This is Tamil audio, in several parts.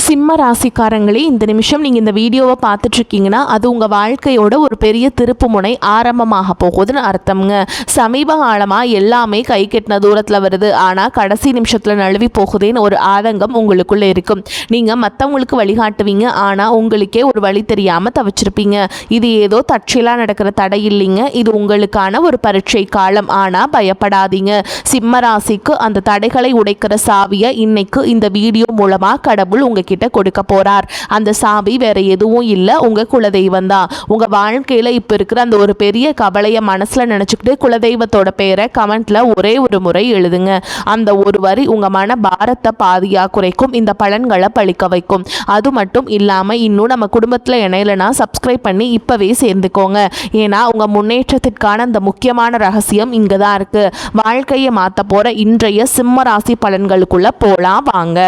சிம்ம ராசிக்காரங்களே, இந்த நிமிஷம் நீங்கள் இந்த வீடியோவை பார்த்துட்ருக்கீங்கன்னா அது உங்கள் வாழ்க்கையோட ஒரு பெரிய திருப்பு முனை ஆரம்பமாக போகுதுன்னு அர்த்தம்ங்க. சமீப காலமாக எல்லாமே கை கெட்டின தூரத்தில் வருது, ஆனால் கடைசி நிமிஷத்தில் நழுவி போகுதேன்னு ஒரு ஆதங்கம் உங்களுக்குள்ளே இருக்கும். நீங்கள் மற்றவங்களுக்கு வழிகாட்டுவீங்க, ஆனால் உங்களுக்கே ஒரு வழி தெரியாமல் தவிச்சிருப்பீங்க. இது ஏதோ தற்செயலாக நடக்கிற தடை இல்லைங்க, இது உங்களுக்கான ஒரு பரீட்சை காலம். ஆனால் பயப்படாதீங்க, சிம்ம ராசிக்கு அந்த தடைகளை உடைக்கிற சாவியை இன்னைக்கு இந்த வீடியோ மூலமாக கடவுள் உங்ககிட்ட கொடுக்க போறார். அந்த சாவி வேற எதுவும் இல்லை, உங்க குலதெய்வம் தான். உங்க வாழ்க்கையில இப்ப இருக்கிற அந்த ஒரு பெரிய கவலையை மனசுல நினைச்சுக்கிட்டு குலதெய்வத்தோட பேரை கமெண்ட்ல ஒரே ஒரு முறை எழுதுங்க. அந்த ஒரு வரி உங்க மன பாரத்தை பாதியா குறைக்கும், இந்த பலன்களை பழிக்க வைக்கும். அது மட்டும் இல்லாம இன்னும் நம்ம குடும்பத்துல இணையலனா சப்ஸ்கிரைப் பண்ணி இப்பவே சேர்ந்துக்கோங்க. ஏன்னா உங்க முன்னேற்றத்திற்கான அந்த முக்கியமான ரகசியம் இங்கதான் இருக்கு. வாழ்க்கையை மாத்த போற இன்றைய சிம்ம ராசி பலன்களுக்குள்ள போலாம் வாங்க.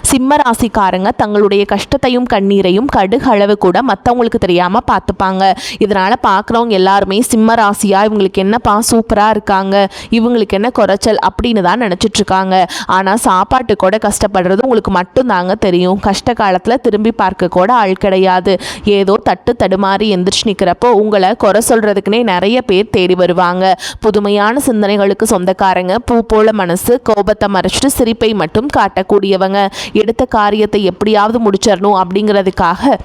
சிம்ம ராசிக்காரங்க தங்களுடைய கஷ்டத்தையும் கண்ணீரையும் கடுகளவு கூட மற்றவங்களுக்கு தெரியாமல் பார்த்துப்பாங்க. இதனால் பார்க்குறவங்க எல்லாருமே சிம்ம ராசியா இவங்களுக்கு என்னப்பா சூப்பராக இருக்காங்க, இவங்களுக்கு என்ன குறைச்சல் அப்படின்னு தான் நினச்சிட்ருக்காங்க. ஆனால் சாப்பாட்டு கூட கஷ்டப்படுறது உங்களுக்கு மட்டும்தாங்க தெரியும். கஷ்ட காலத்தில் திரும்பி பார்க்க கூட ஆள் கிடையாது. ஏதோ தட்டு தடுமாறி எந்திரிச்சு நிற்கிறப்போ உங்களை குறை சொல்கிறதுக்குனே நிறைய பேர் தேடி வருவாங்க. புதுமையான சிந்தனைகளுக்கு சொந்தக்காரங்க, பூ போல மனசு, கோபத்தை மறைச்சிட்டு சிரிப்பை மட்டும் காட்டக்கூடியவங்க. எடுத்த காரியத்தை எப்படியாவது முடிச்சிடணும் அப்படிங்கிறதுக்காக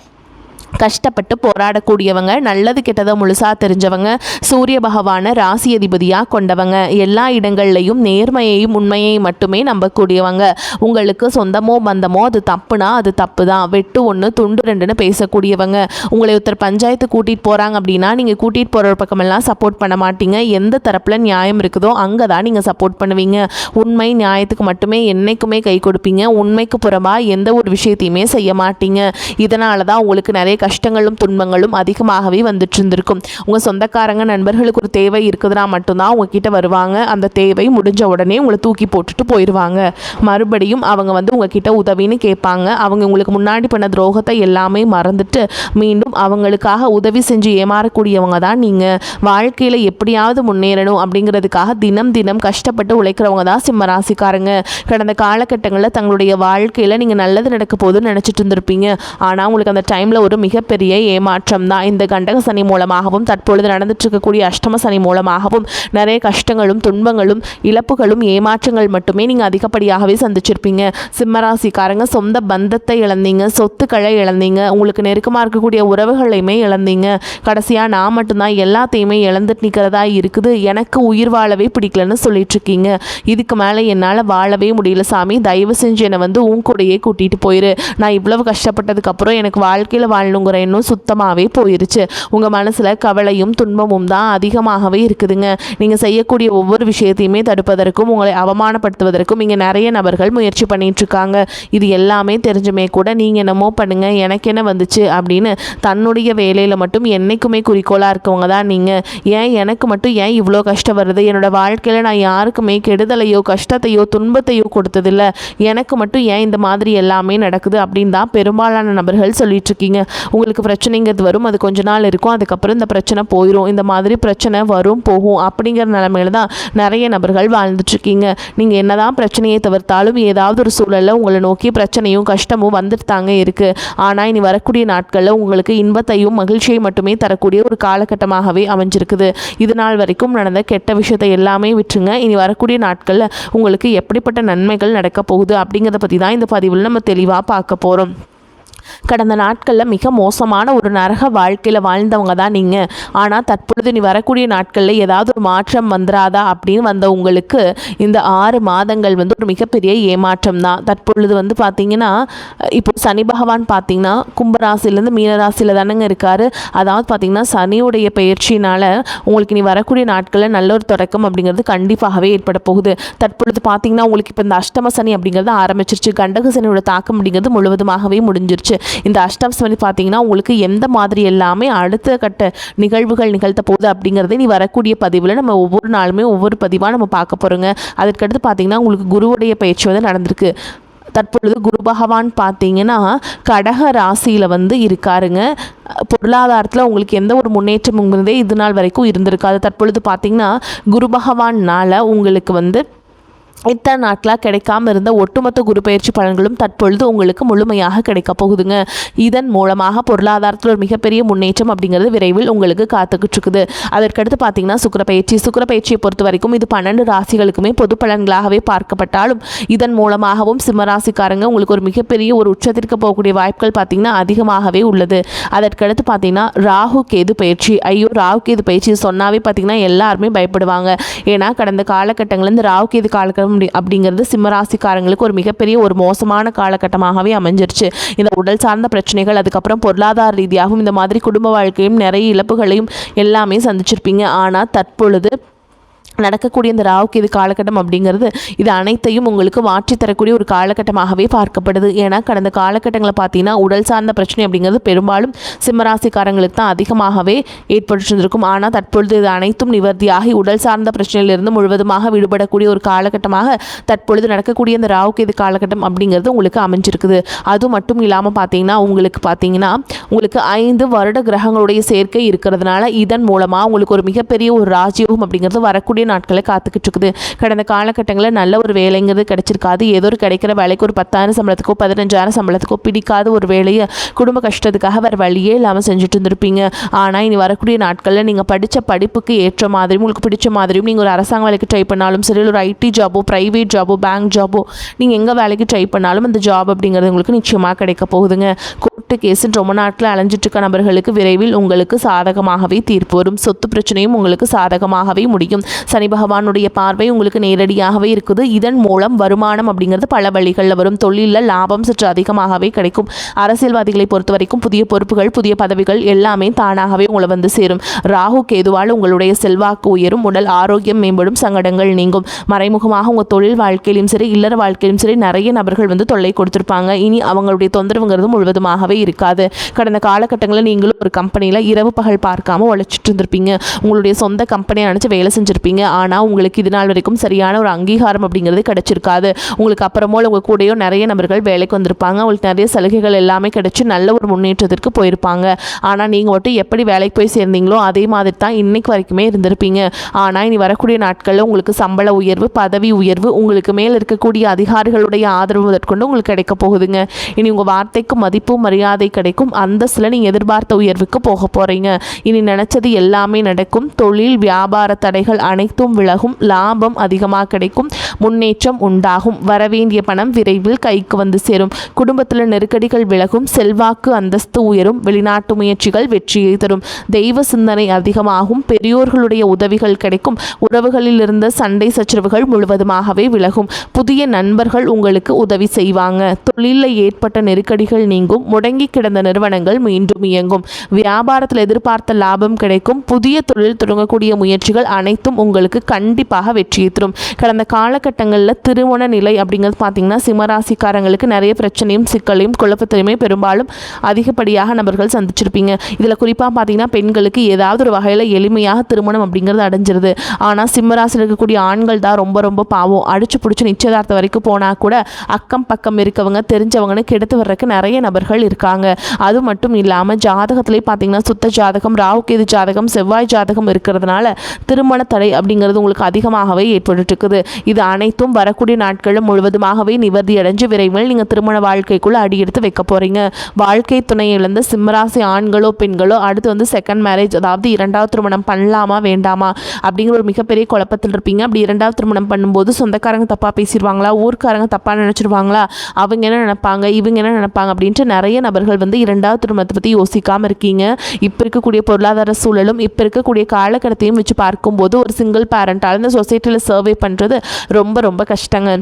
கஷ்டப்பட்டு போராடக்கூடியவங்க, நல்லது கெட்டதை முழுசாக தெரிஞ்சவங்க, சூரிய பகவானை ராசி அதிபதியாக கொண்டவங்க, எல்லா இடங்கள்லையும் நேர்மையையும் உண்மையையும் மட்டுமே நம்பக்கூடியவங்க. உங்களுக்கு சொந்தமோ பந்தமோ அது தப்புனா அது தப்பு தான், வெட்டு ஒன்று துண்டு ரெண்டுன்னு பேசக்கூடியவங்க. உங்களை ஒருத்தர் பஞ்சாயத்து கூட்டிகிட்டு போகிறாங்க அப்படின்னா நீங்கள் கூட்டிகிட்டு போகிற பக்கமெல்லாம் சப்போர்ட் பண்ண மாட்டீங்க. எந்த தரப்பில் நியாயம் இருக்குதோ அங்கே தான் நீங்கள் சப்போர்ட் பண்ணுவீங்க. உண்மை நியாயத்துக்கு மட்டுமே என்றைக்குமே கை கொடுப்பீங்க. உண்மைக்கு புறமாக எந்த ஒரு விஷயத்தையுமே செய்ய மாட்டீங்க. இதனால தான் உங்களுக்கு நிறைய கஷ்டங்களும் துன்பங்களும் அதிகமாகவே வந்துட்டு இருந்திருக்கும். உங்கள் சொந்தக்காரங்க நண்பர்களுக்கு ஒரு தேவை இருக்குதுன்னா மட்டும்தான் உங்ககிட்ட வருவாங்க. அந்த தேவை முடிஞ்ச உடனே உங்களை தூக்கி போட்டுட்டு போயிடுவாங்க. மறுபடியும் அவங்க உங்ககிட்ட உதவின்னு கேட்பாங்க. அவங்க உங்களுக்கு முன்னாடி பண்ண துரோகத்தை எல்லாமே மறந்துட்டு மீண்டும் அவங்களுக்காக உதவி செஞ்சு ஏமாறக்கூடியவங்க தான் நீங்கள். வாழ்க்கையில் எப்படியாவது முன்னேறணும் அப்படிங்கிறதுக்காக தினம் தினம் கஷ்டப்பட்டு உழைக்கிறவங்க தான் சிம்ம ராசிக்காரங்க. கடந்த காலகட்டங்களில் தங்களுடைய வாழ்க்கையில் நீங்கள் நல்லது நடக்க போதுன்னு நினச்சிட்டு இருந்திருப்பீங்க. ஆனால் உங்களுக்கு அந்த டைமில் ஒரு மிகப்பெரிய ஏமாற்றம் தான். இந்த கண்டக சனி மூலமாகவும் தற்பொழுது நடந்துட்டு இருக்கக்கூடிய அஷ்டம சனி மூலமாகவும் நிறைய கஷ்டங்களும் துன்பங்களும் இழப்புகளும் ஏமாற்றங்கள் மட்டுமே நீங்கள் அதிகப்படியாகவே சந்திச்சிருப்பீங்க. சிம்மராசிக்காரங்க சொந்த பந்தத்தை இழந்தீங்க, சொத்துக்களை இழந்தீங்க, உங்களுக்கு நெருக்கமாக இருக்கக்கூடிய உறவுகளையுமே இழந்தீங்க. கடைசியாக நான் மட்டும்தான் எல்லாத்தையுமே இழந்துட்டு நிற்கிறதா இருக்குது, எனக்கு உயிர் வாழவே பிடிக்கலன்னு சொல்லிட்டு இருக்கீங்க. இதுக்கு மேலே என்னால் வாழவே முடியல சாமி, தயவு செஞ்சு என்னை உன் கூடையே கூட்டிகிட்டு போயிரு. நான் இவ்வளவு கஷ்டப்பட்டதுக்கப்புறம் எனக்கு வாழ்க்கையில் வாழணுங்கிற இன்னும் சுத்தமாகவே போயிருச்சு. உங்கள் மனசில் கவலையும் துன்பமும் தான் அதிகமாகவே இருக்குதுங்க. நீங்கள் செய்யக்கூடிய ஒவ்வொரு விஷயத்தையுமே தடுப்பதற்கும் உங்களை அவமானப்படுத்துவதற்கும் இங்கே நிறைய நபர்கள் முயற்சி பண்ணிகிட்ருக்காங்க. இது எல்லாமே தெரிஞ்சுமே கூட நீங்கள் என்னமோ பண்ணுங்க, எனக்கு என்ன வந்துச்சு அப்படின்னு தன்னுடைய வேலையில் மட்டும் என்றைக்குமே குறிக்கோளாக இருக்கவங்க தான் நீங்கள். ஏன் எனக்கு மட்டும் ஏன் இவ்வளோ கஷ்டம் வருது, என்னோட வாழ்க்கையில் நான் யாருக்குமே கெடுதலையோ கஷ்டத்தையோ துன்பத்தையோ கொடுத்ததில்லை, எனக்கு மட்டும் ஏன் இந்த மாதிரி எல்லாமே நடக்குது அப்படின்னு தான் பெரும்பாலான நபர்கள் சொல்லிட்டு இருக்கீங்க. உங்களுக்கு பிரச்சனைங்கிறது வரும், அது கொஞ்ச நாள் இருக்கும், அதுக்கப்புறம் இந்த பிரச்சனை போயிடும். இந்த மாதிரி பிரச்சனை வரும் போகும் அப்படிங்கிற நிலைமையில தான் நிறைய நபர்கள் வாழ்ந்துட்டுருக்கீங்க. நீங்கள் என்னதான் பிரச்சனையை தவிர்த்தாலும் ஏதாவது ஒரு சூழலில் உங்களை நோக்கி பிரச்சனையும் கஷ்டமும் வந்துட்டு தாங்க இருக்குது. ஆனால் இனி வரக்கூடிய நாட்களில் உங்களுக்கு இன்பத்தையும் மகிழ்ச்சியை மட்டுமே தரக்கூடிய ஒரு காலகட்டமாகவே அமைஞ்சிருக்குது. இது நாள் வரைக்கும் நடந்த கெட்ட விஷயத்தை எல்லாமே விட்டுருங்க. இனி வரக்கூடிய நாட்களில் உங்களுக்கு எப்படிப்பட்ட நன்மைகள் நடக்க போகுது அப்படிங்கிறத பற்றி தான் இந்த பதிவில் நம்ம தெளிவாக பார்க்க போகிறோம். கடந்த நாட்களில் மிக மோசமான ஒரு நரக வாழ்க்கையில் வாழ்ந்தவங்க தான் நீங்கள். ஆனால் தற்பொழுது நீ வரக்கூடிய நாட்களில் ஏதாவது ஒரு மாற்றம் வந்துடாதா அப்படின்னு வந்த உங்களுக்கு இந்த 6 மாதங்கள் ஒரு மிகப்பெரிய ஏமாற்றம் தான். தற்பொழுது பார்த்திங்கன்னா இப்போ சனி பகவான் பார்த்திங்கன்னா கும்பராசிலேருந்து மீனராசியில் தானங்க இருக்கார். அதாவது பார்த்திங்கன்னா சனியுடைய பயிற்சினால் உங்களுக்கு நீ வரக்கூடிய நாட்களில் நல்ல ஒரு தொடக்கம் அப்படிங்கிறது கண்டிப்பாகவே ஏற்பட போகுது. தற்பொழுது பார்த்திங்கன்னா உங்களுக்கு இப்போ இந்த அஷ்டம சனி அப்படிங்கிறது ஆரம்பிச்சிருச்சு. கண்டக சனியோட தாக்கம் அப்படிங்கிறது முழுவதுமாகவே முடிஞ்சிருச்சு. இந்த அஷ்டம சனி பார்த்தீங்கன்னா உங்களுக்கு எந்த மாதிரி எல்லாமே அடுத்த கட்ட நிகழ்வுகள் நிகழ்த்த போகுது அப்படிங்கிறத நீ வரக்கூடிய பதிவில் நம்ம ஒவ்வொரு நாளுமே ஒவ்வொரு பதிவாக நம்ம பார்க்க போகிறோங்க. அதுக்கடுத்து பார்த்தீங்கன்னா உங்களுக்கு குருவுடைய பயிற்சி நடந்திருக்கு. தற்பொழுது குரு பகவான் பார்த்தீங்கன்னா கடக ராசியில் இருக்காருங்க. பொருளாதாரத்தில் உங்களுக்கு எந்த ஒரு முன்னேற்றமும் இது நாள் வரைக்கும் இருந்திருக்காது. தற்பொழுது பார்த்தீங்கன்னா குரு பகவானால் உங்களுக்கு இத்தனை நாட்களாக கிடைக்காம இருந்த ஒட்டுமொத்த குரு பயிற்சி பலன்களும் தற்பொழுது உங்களுக்கு முழுமையாக கிடைக்க போகுதுங்க. இதன் மூலமாக பொருளாதாரத்தில் ஒரு மிகப்பெரிய முன்னேற்றம் அப்படிங்கிறது விரைவில் உங்களுக்கு காத்துக்கிட்டு இருக்குது. அதற்கடுத்து பார்த்தீங்கன்னா சுக்கிரப்பயிற்சியை பொறுத்த வரைக்கும் இது 12 ராசிகளுக்குமே பொது பலன்களாகவே பார்க்கப்பட்டாலும் இதன் மூலமாகவும் சிம்மராசிக்காரங்க உங்களுக்கு ஒரு மிகப்பெரிய ஒரு உச்சத்திற்கு போகக்கூடிய வாய்ப்புகள் பார்த்தீங்கன்னா அதிகமாகவே உள்ளது. அதற்கடுத்து பார்த்தீங்கன்னா ராகு கேது பயிற்சி. ராகு கேது பயிற்சி சொன்னாவே பார்த்தீங்கன்னா எல்லாருமே பயப்படுவாங்க. ஏன்னா கடந்த காலகட்டங்களில் இந்த ராகு கேது காலகட்டம் அப்படிங்கிறது சிம்மராசிக்காரங்களுக்கு ஒரு மிகப்பெரிய ஒரு மோசமான காலகட்டமாகவே அமைஞ்சிருச்சு. இந்த உடல் சார்ந்த பிரச்சனைகள், அதுக்கப்புறம் பொருளாதார ரீதியாகவும் இந்த மாதிரி குடும்ப வாழ்க்கையும் நிறைய இழப்புகளையும் எல்லாமே சந்திச்சிருப்பீங்க. ஆனால் தற்பொழுது நடக்கக்கூடிய இந்த ராகு கேது காலகட்டம் அப்படிங்கிறது இது அனைத்தையும் உங்களுக்கு மாற்றி தரக்கூடிய ஒரு காலகட்டமாகவே பார்க்கப்படுது. ஏன்னா கடந்த காலகட்டங்களை பார்த்தீங்கன்னா உடல் சார்ந்த பிரச்சனை அப்படிங்கிறது பெரும்பாலும் சிம்மராசிக்காரங்களுக்கு தான் அதிகமாகவே ஏற்பட்டிருந்திருக்கும். ஆனால் தற்பொழுது இது அனைத்தும் நிவர்த்தியாகி உடல் சார்ந்த பிரச்சனையிலிருந்து முழுவதுமாக விடுபடக்கூடிய ஒரு காலகட்டமாக தற்பொழுது நடக்கக்கூடிய இந்த ராகு கேது காலகட்டம் அப்படிங்கிறது உங்களுக்கு அமைஞ்சிருக்குது. அது மட்டும் இல்லாமல் பார்த்தீங்கன்னா உங்களுக்கு 5 வருட கிரகங்களுடைய சேர்க்கை இருக்கிறதுனால இதன் மூலமாக உங்களுக்கு ஒரு மிகப்பெரிய ஒரு ராஜயோகம் அப்படிங்கிறது வரக்கூடிய நாட்களை காத்துக்கிட்டு இருக்குது. கடந்த காலகட்டங்களில் நல்ல ஒரு வேலைங்கிறது கிடைச்சிருக்காது. ஏதோ ஒரு கிடைக்கிற வேலைக்கு ஒரு 10,000 சம்பளத்துக்கோ 15,000 சம்பளத்துக்கோ பிடிக்காத ஒரு வேலையை குடும்ப கஷ்டத்துக்காக வேறு வழியே இல்லாமல் செஞ்சுட்டு இருந்திருப்பீங்க. ஆனால் இனி வரக்கூடிய நாட்களில் நீங்கள் படித்த படிப்புக்கு ஏற்ற மாதிரியும் உங்களுக்கு பிடிச்ச மாதிரியும் நீங்கள் ஒரு அரசாங்க வேலைக்கு ட்ரை பண்ணாலும் சரி, ஒரு ஐடி ஜாபோ, ப்ரைவேட் ஜாபோ, பேங்க் ஜாபோ, நீங்கள் எங்கே வேலைக்கு ட்ரை பண்ணாலும் அந்த ஜாப் அப்படிங்கிறது உங்களுக்கு நிச்சயமாக கிடைக்க போகுதுங்க. கோர்ட்டு கேஸுன்னு ரொம்ப நாட்டில் அலைஞ்சிட்டு இருக்க நபர்களுக்கு விரைவில் உங்களுக்கு சாதகமாகவே தீர்ப்பு வரும். சொத்து பிரச்சனையும் உங்களுக்கு சாதகமாகவே முடியும். சனி பகவானுடைய பார்வை உங்களுக்கு நேரடியாகவே இருக்குது. இதன் மூலம் வருமானம் அப்படிங்கிறது பல வழிகளில் வரும். தொழிலில் லாபம் சற்று அதிகமாகவே கிடைக்கும். அரசியல்வாதிகளை பொறுத்த வரைக்கும் புதிய பொறுப்புகள், புதிய பதவிகள் எல்லாமே தானாகவே உங்களை வந்து சேரும். ராகு கேதுவால் உங்களுடைய செல்வாக்கு உயரும், உடல் ஆரோக்கியம் மேம்படும், சங்கடங்கள் நீங்கும். மறைமுகமாக உங்கள் தொழில் வாழ்க்கையிலும் சரி, இல்லற வாழ்க்கையிலும் சரி நிறைய நபர்கள் வந்து தொல்லை கொடுத்துருப்பாங்க. இனி அவங்களுடைய தொந்தரவுங்கிறது முழுவதுமாகவே இருக்காது. கடந்த காலகட்டங்களில் நீங்களும் ஒரு கம்பெனியில் இரவு பகல் பார்க்காம உழைச்சிட்டு இருந்திருப்பீங்க. உங்களுடைய சொந்த கம்பெனியை நினச்சி வேலை செஞ்சுருப்பீங்க. ஆனால் உங்களுக்கு இது நாள் வரைக்கும் சரியான ஒரு அங்கீகாரம் அப்படிங்கிறது கிடைச்சிருக்காது. உங்களுக்கு அப்புறமோ உங்கள் கூடயோ நிறைய நபர்கள் வேலைக்கு வந்திருப்பாங்க. உங்களுக்கு நிறைய சலுகைகள் எல்லாமே கிடைச்சி நல்ல ஒரு முன்னேற்றத்திற்கு போயிருப்பாங்க. ஆனால் நீங்கள் மட்டும் எப்படி வேலைக்கு போய் சேர்ந்தீங்களோ அதே மாதிரி தான் இன்னைக்கு வரைக்குமே இருந்திருப்பீங்க. ஆனால் இனி வரக்கூடிய நாட்களில் உங்களுக்கு சம்பள உயர்வு, பதவி உயர்வு, உங்களுக்கு மேல் இருக்கக்கூடிய அதிகாரிகளுடைய ஆதரவு முதற்கொண்டு உங்களுக்கு கிடைக்க போகுதுங்க. இனி உங்கள் வார்த்தைக்கு மதிப்பு மரியாதை கிடைக்கும். அந்தஸ்தில் நீங்கள் எதிர்பார்த்த உயர்வுக்கு போக போகிறீங்க. இனி நினச்சது எல்லாமே நடக்கும். தொழில் வியாபார தடைகள் அனைத்தும் விலகும். லாபம் அதிகமாக கிடைக்கும். முன்னேற்றம் உண்டாகும். வரவேண்டிய பணம் விரைவில் கைக்கு வந்து சேரும். குடும்பத்தில் நெருக்கடிகள் விலகும். செல்வாக்கு அந்தஸ்து உயரும். வெளிநாட்டு முயற்சிகள் வெற்றியை தரும். தெய்வ சிந்தனை அதிகமாகும். பெரியோர்களுடைய உதவிகள் கிடைக்கும். உறவுகளில் இருந்த சண்டை சச்சரவுகள் முழுவதுமாகவே விலகும். புதிய நண்பர்கள் உங்களுக்கு உதவி செய்வாங்க. தொழிலில் ஏற்பட்ட நெருக்கடிகள் நீங்கும். முடங்கி கிடந்த நிறுவனங்கள் மீண்டும் இயங்கும். வியாபாரத்தில் எதிர்பார்த்த லாபம் கிடைக்கும். புதிய தொழில் தொடங்கக்கூடிய முயற்சிகள் அனைத்தும் உங்களுக்கு கண்டிப்பாக வெற்றியை தரும். கடந்த காலகட்டங்களில் திருமண நிலை அப்படிங்கிறது பார்த்தீங்கன்னா சிம்மராசிக்காரங்களுக்கு நிறைய பிரச்சனையும் சிக்கலையும் குழப்பத்திலுமே பெரும்பாலும் அதிகப்படியாக நபர்கள் சந்திச்சிருப்பீங்க. இதில் குறிப்பாக பார்த்தீங்கன்னா பெண்களுக்கு ஏதாவது ஒரு வகையில் எளிமையாக திருமணம் அப்படிங்கிறது அடைஞ்சிருது. ஆனால் சிம்மராசியில் இருக்கக்கூடிய ஆண்கள் தான் ரொம்ப ரொம்ப பாவம். அடிச்சு பிடிச்சி நிச்சயதார்த்தம் வரைக்கும் போனால் கூட அக்கம் பக்கம் இருக்கவங்க தெரிஞ்சவங்கன்னு கெடுத்து வர்றதுக்கு நிறைய நபர்கள் இருக்காங்க. அது மட்டும் இல்லாமல் ஜாதகத்திலே பார்த்தீங்கன்னா சுத்த ஜாதகம், ராகு கேது ஜாதகம், செவ்வாய் ஜாதகம் இருக்கிறதுனால திருமண தடை அப்படிங்கிறது உங்களுக்கு அதிகமாகவே ஏற்பட்டு இருக்குது. இது அனைத்தும் வரக்கூடிய நாட்களில் முழுவதுமாகவே நிவர்த்தி அடைஞ்சு விரைவில் நீங்கள் திருமண வாழ்க்கைக்குள்ள அடியெடுத்து வைக்க போறீங்க. வாழ்க்கை துணை இழந்த சிம்மராசி ஆண்களோ பெண்களோ அடுத்து வந்து செகண்ட் மேரேஜ், அதாவது இரண்டாவது திருமணம் பண்ணலாமா வேண்டாமா அப்படிங்கிற ஒரு மிகப்பெரிய குழப்பத்தில் இருப்பீங்க. அப்படி இரண்டாவது திருமணம் பண்ணும்போது சொந்தக்காரங்க தப்பாக பேசிடுவாங்களா, ஊர்க்காரங்க தப்பாக நினைச்சிருவாங்களா, அவங்க என்ன நினைப்பாங்க, இவங்க என்ன நினைப்பாங்க அப்படின்ட்டு நிறைய நபர்கள் வந்து இரண்டாவது திருமணத்தை பற்றி யோசிக்காமல் இருக்கீங்க. இப்போ இருக்கக்கூடிய பொருளாதார சூழலும் இப்போ இருக்கக்கூடிய காலகட்டத்தையும் வச்சு பார்க்கும்போது ஒரு சிங்கிள் பேரண்டால் இந்த சொசைட்டியில் சர்வே பண்ணுறது ரொம்ப ரொம்ப கஷ்டங்க.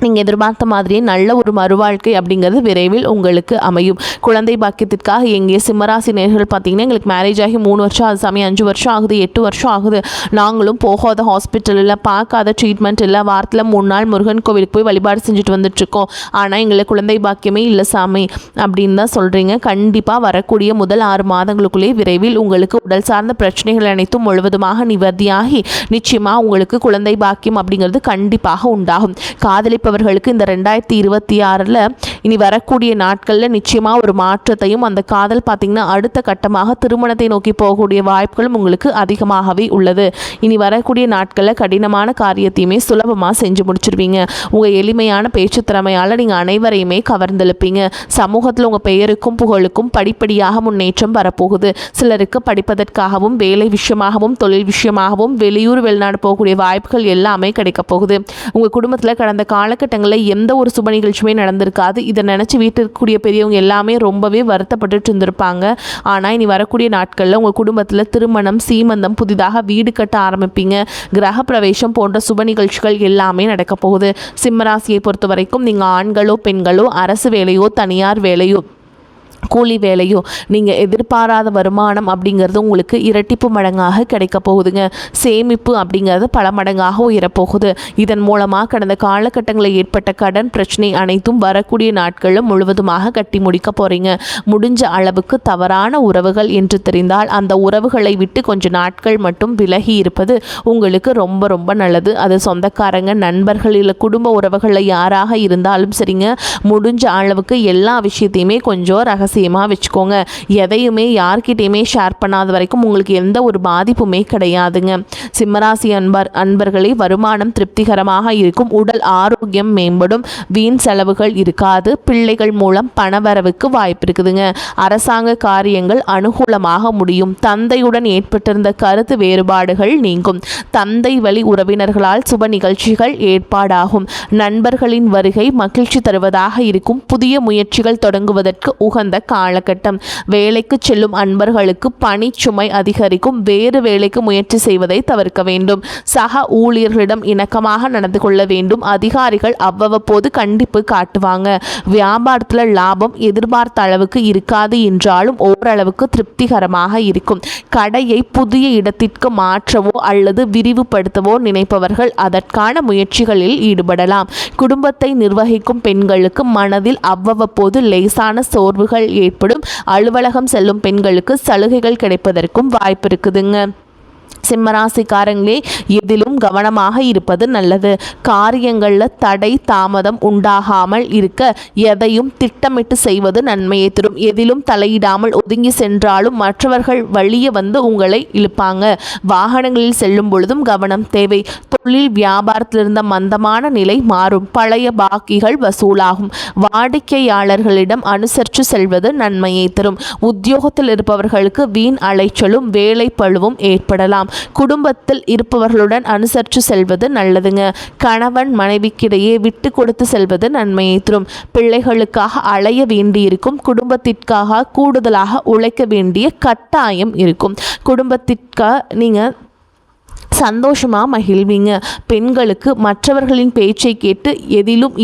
நீங்கள் எதிர்பார்த்த மாதிரியே நல்ல ஒரு மறுவாழ்க்கை அப்படிங்கிறது விரைவில் உங்களுக்கு அமையும். குழந்தை பாக்கியத்திற்காக எங்கே சிம்மராசி நேர்கள் பார்த்தீங்கன்னா எங்களுக்கு மேரேஜ் ஆகி 3 வருஷம் ஆகுது சாமி, 5 வருஷம் ஆகுது, 8 வருஷம் ஆகுது, நாங்களும் போகாத ஹாஸ்பிட்டல் இல்லை, பார்க்காத ட்ரீட்மெண்ட் இல்லை, வாரத்தில் 3 நாள் முருகன் கோவிலுக்கு போய் வழிபாடு செஞ்சுட்டு வந்துட்டுருக்கோம், ஆனால் எங்களுக்கு குழந்தை பாக்கியமே இல்லை சாமி அப்படின்னு தான் சொல்கிறீங்க. கண்டிப்பாக வரக்கூடிய முதல் 6 மாதங்களுக்குள்ளே விரைவில் உங்களுக்கு உடல் சார்ந்த பிரச்சனைகள் அனைத்தும் முழுவதுமாக நிவர்த்தியாகி நிச்சயமாக உங்களுக்கு குழந்தை பாக்கியம் அப்படிங்கிறது கண்டிப்பாக உண்டாகும். காதலை காதலிப்பவர்களுக்கு இந்த 2026 இனி வரக்கூடிய நாட்களில் நிச்சயமாக ஒரு மாற்றத்தையும், அந்த காதல் பார்த்திங்கன்னா அடுத்த கட்டமாக திருமணத்தை நோக்கி போகக்கூடிய வாய்ப்புகளும் உங்களுக்கு அதிகமாகவே உள்ளது. இனி வரக்கூடிய நாட்களில் கடினமான காரியத்தையுமே சுலபமாக செஞ்சு முடிச்சிருவீங்க. உங்கள் எளிமையான பேச்சு திறமையால் நீங்கள் அனைவரையுமே கவர்ந்தெழுப்பீங்க. சமூகத்தில் உங்கள் பெயருக்கும் புகழுக்கும் படிப்படியாக முன்னேற்றம் வரப்போகுது. சிலருக்கு படிப்பதற்காகவும் வேலை விஷயமாகவும் தொழில் விஷயமாகவும் வெளியூர் வெளிநாடு போகக்கூடிய வாய்ப்புகள் எல்லாமே கிடைக்க போகுது. உங்கள் குடும்பத்தில் கடந்த காலகட்டங்களில் எந்த ஒரு சுப நிகழ்ச்சியுமே நடந்திருக்காது. இதை நினச்சி வீட்டில் இருக்கக்கூடிய பெரியவங்க எல்லாமே ரொம்பவே வருத்தப்பட்டு இருந்திருப்பாங்க. ஆனால் இனி வரக்கூடிய நாட்களில் உங்கள் குடும்பத்தில் திருமணம், சீமந்தம், புதிதாக வீடு கட்ட ஆரம்பிப்பீங்க. கிரக பிரவேசம் போன்ற சுப நிகழ்ச்சிகள் எல்லாமே நடக்க போகுது. சிம்மராசியை பொறுத்த வரைக்கும் நீங்கள் ஆண்களோ பெண்களோ, அரசு வேலையோ தனியார் வேலையோ கூலி வேலையோ, நீங்கள் எதிர்பாராத வருமானம் அப்படிங்கிறது உங்களுக்கு இரட்டிப்பு மடங்காக கிடைக்க போகுதுங்க. சேமிப்பு அப்படிங்கிறது பல மடங்காக உயரப்போகுது. இதன் மூலமாக கடந்த காலகட்டங்களில் ஏற்பட்ட கடன் பிரச்சனை அனைத்தும் வரக்கூடிய நாட்களில் முழுவதுமாக கட்டி முடிக்க போகிறீங்க. முடிஞ்ச அளவுக்கு தவறான உறவுகள் என்று தெரிந்தால் அந்த உறவுகளை விட்டு கொஞ்சம் நாட்கள் மட்டும் விலகி இருப்பது உங்களுக்கு ரொம்ப ரொம்ப நல்லது. அது சொந்தக்காரங்க, நண்பர்கள், இல்லை குடும்ப உறவுகளில் யாராக இருந்தாலும் சரிங்க, முடிஞ்ச அளவுக்கு எல்லா விஷயத்தையுமே கொஞ்சம் ரகசியமாக வச்சுக்கோங்க. எதையுமே யார்கிட்டையுமே ஷேர் பண்ணாத வரைக்கும் உங்களுக்கு எந்த ஒரு பாதிப்புமே கிடையாதுங்க. சிம்மராசி அன்பர்களே, வருமானம் திருப்திகரமாக இருக்கும். உடல் ஆரோக்கியம் மேம்படும். வீண் செலவுகள் இருக்காது. பிள்ளைகள் மூலம் பணவரவுக்கு வாய்ப்பு இருக்குதுங்க. அரசாங்க காரியங்கள் அனுகூலமாக முடியும். தந்தையுடன் ஏற்பட்டிருந்த கருத்து வேறுபாடுகள் நீங்கும். தந்தை வழி உறவினர்களால் சுப நிகழ்ச்சிகள் ஏற்பாடாகும். நண்பர்களின் வருகை மகிழ்ச்சி தருவதாக இருக்கும். புதிய முயற்சிகள் தொடங்குவதற்கு உகந்த காலகட்டம். வேலைக்கு செல்லும் அன்பர்களுக்கு பணி சுமை அதிகரிக்கும். வேறு வேலைக்கு முயற்சி செய்வதை தவிர்க்க வேண்டும். சக ஊழியர்களிடம் இணக்கமாக நடந்து கொள்ள வேண்டும். அதிகாரிகள் அவ்வப்போது கண்டிப்பு காட்டுவாங்க. வியாபாரத்தில் லாபம் எதிர்பார்த்த அளவுக்கு இருக்காது என்றாலும் ஓரளவுக்கு திருப்திகரமாக இருக்கும். கடையை புதிய இடத்திற்கு மாற்றவோ அல்லது விரிவுபடுத்தவோ நினைப்பவர்கள் அதற்கான முயற்சிகளில் ஈடுபடலாம். குடும்பத்தை நிர்வகிக்கும் பெண்களுக்கு மனதில் அவ்வப்போது லேசான சோர்வுகள் ஏற்படும். அலுவலகம் செல்லும் பெண்களுக்கு சலுகைகள் கிடைப்பதற்கும் வாய்ப்பு இருக்குதுங்க. சிம்மராசிக்காரங்களே, எதிலும் கவனமாக இருப்பது நல்லது. காரியங்களில் தடை தாமதம் உண்டாகாமல் இருக்க எதையும் திட்டமிட்டு செய்வது நன்மையை தரும். எதிலும் தலையிடாமல் ஒதுங்கி சென்றாலும் மற்றவர்கள் வழியே வந்து உங்களை இழுப்பாங்க. வாகனங்களில் செல்லும் பொழுதும் கவனம் தேவை. தொழில் வியாபாரத்தில் இருந்த மந்தமான நிலை மாறும். பழைய பாக்கிகள் வசூலாகும். வாடிக்கையாளர்களிடம் அனுசரித்து செல்வது நன்மையை தரும். உத்தியோகத்தில் இருப்பவர்களுக்கு வீண் அலைச்சலும் வேலை பழுவும் ஏற்படலாம். குடும்பத்தில் இருப்பவர்களுடன் அனுசரித்து செல்வது நல்லதுங்க. கணவன் மனைவிக்கிடையே விட்டு கொடுத்து செல்வது நன்மையை தரும். பிள்ளைகளுக்காக அலைய வேண்டியிருக்கும். குடும்பத்திற்காக கூடுதலாக உழைக்க வேண்டிய கட்டாயம் இருக்கும். குடும்பத்திற்காக நீங்கள் சந்தோஷமாக மகிழ்வீங்க. பெண்களுக்கு மற்றவர்களின் பேச்சை கேட்டு எதிலும்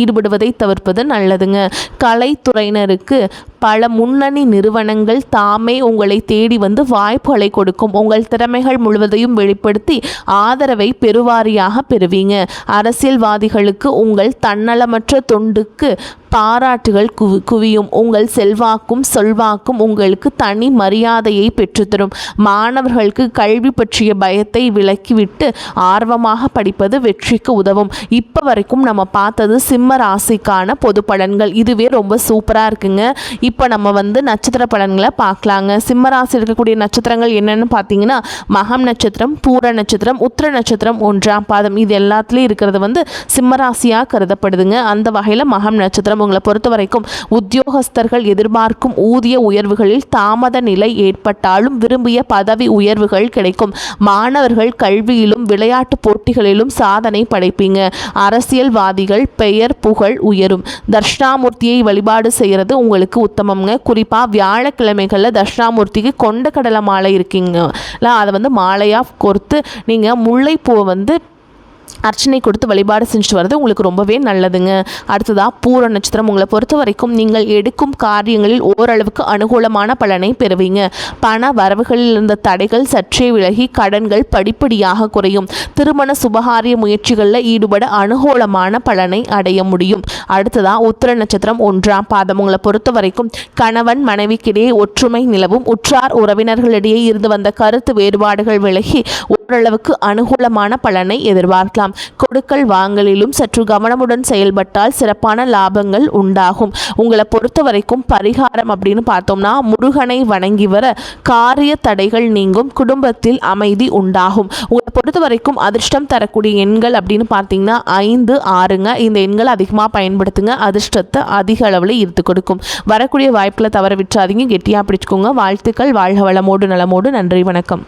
ஈடுபடுவதை தவிர்ப்பது நல்லதுங்க. கலைத்துறையினருக்கு பல முன்னணி நிறுவனங்கள் தாமே உங்களை தேடி வந்து வாய்ப்புகளை கொடுக்கும். உங்கள் திறமைகள் முழுவதையும் வெளிப்படுத்தி ஆதரவை பெருவாரியாக பெறுவீங்க. அரசியல்வாதிகளுக்கு உங்கள் தன்னலமற்ற தொண்டுக்கு பாராட்டுகள் குவியும். உங்கள் செல்வாக்கும் சொல்வாக்கும் உங்களுக்கு தனி மரியாதையை பெற்றுத்தரும். மாணவர்களுக்கு கல்வி பற்றிய பயத்தை விலக்கிவிட்டு ஆர்வமாக படிப்பது வெற்றிக்கு உதவும். இப்போ வரைக்கும் நம்ம பார்த்தது சிம்ம ராசிக்கான பொது பலன்கள். இதுவே ரொம்ப சூப்பராக இருக்குங்க. இப்போ நம்ம நட்சத்திர பலன்களை பார்க்கலாங்க. சிம்ம ராசி இருக்கக்கூடிய நட்சத்திரங்கள் என்னென்னு பார்த்தீங்கன்னா, மகம் நட்சத்திரம், பூர நட்சத்திரம், உத்திர நட்சத்திரம், 1ஆம் பாதம். இது எல்லாத்துலேயும் இருக்கிறது சிம்ம ராசியாக கருதப்படுதுங்க. அந்த வகையில் மகம் நட்சத்திரம் உங்களை பொறுத்த வரைக்கும் உத்தியோகஸ்தர்கள் எதிர்பார்க்கும் ஊதிய உயர்வுகளில் தாமத நிலை ஏற்பட்டாலும் விரும்பிய பதவி உயர்வுகள் கிடைக்கும். மாணவர்கள் கல்வியிலும் விளையாட்டு போட்டிகளிலும் சாதனை படைப்பீங்க. அரசியல்வாதிகள் பெயர் புகழ் உயரும். தட்சிணாமூர்த்தியை வழிபாடு செய்கிறது உங்களுக்கு உத்தமம்ங்க. குறிப்பாக வியாழக்கிழமைகளில் தட்சிணாமூர்த்திக்கு கொண்ட கடலை மாலை இருக்கீங்க, அதை மாலையாக கோர்த்து நீங்கள் முல்லைப்பூவை அர்ச்சனை கொடுத்து வழிபாடு செஞ்சுட்டு வர்றது உங்களுக்கு ரொம்பவே நல்லதுங்க. அடுத்ததாக பூர நட்சத்திரம் உங்களை பொறுத்த வரைக்கும் நீங்கள் எடுக்கும் காரியங்களில் ஓரளவுக்கு அனுகூலமான பலனை பெறுவீங்க. பண வரவுகளில் இருந்த தடைகள் சற்றே விலகி கடன்கள் படிப்படியாக குறையும். திருமண சுபகாரிய முயற்சிகளில் ஈடுபட அனுகூலமான பலனை அடைய முடியும். அடுத்ததாக உத்திர நட்சத்திரம் 1ஆம் பாதம் உங்களை பொறுத்த வரைக்கும் கணவன் மனைவிக்கிடையே ஒற்றுமை நிலவும். உற்றார் உறவினர்களிடையே இருந்து வந்த கருத்து வேறுபாடுகள் விலகி ஓரளவுக்கு அனுகூலமான பலனை எதிர்பார்க்கலாம். கொடுக்கல் வாங்கலிலும் சற்று கவனமுடன் செயல்பட்டால் சிறப்பான லாபங்கள் உண்டாகும். உங்களை பொறுத்த வரைக்கும் பரிகாரம் அப்படின்னு பார்த்தோம்னா முருகனை வணங்கி வர காரிய தடைகள் நீங்கும், குடும்பத்தில் அமைதி உண்டாகும். உங்களை பொறுத்த வரைக்கும் அதிர்ஷ்டம் தரக்கூடிய எண்கள் அப்படின்னு பார்த்தீங்கன்னா 5, 6ங்க. இந்த எண்களை அதிகமாக பயன்படுத்துங்க. அதிர்ஷ்டத்தை அதிக அளவில் ஈர்த்து கொடுக்கும். வரக்கூடிய வாய்ப்புகளை தவற விட்டுறாதீங்க. கெட்டியாக பிடிச்சுக்கோங்க. வாழ்த்துக்கள். வாழ்க வளமோடு நலமோடு. நன்றி, வணக்கம்.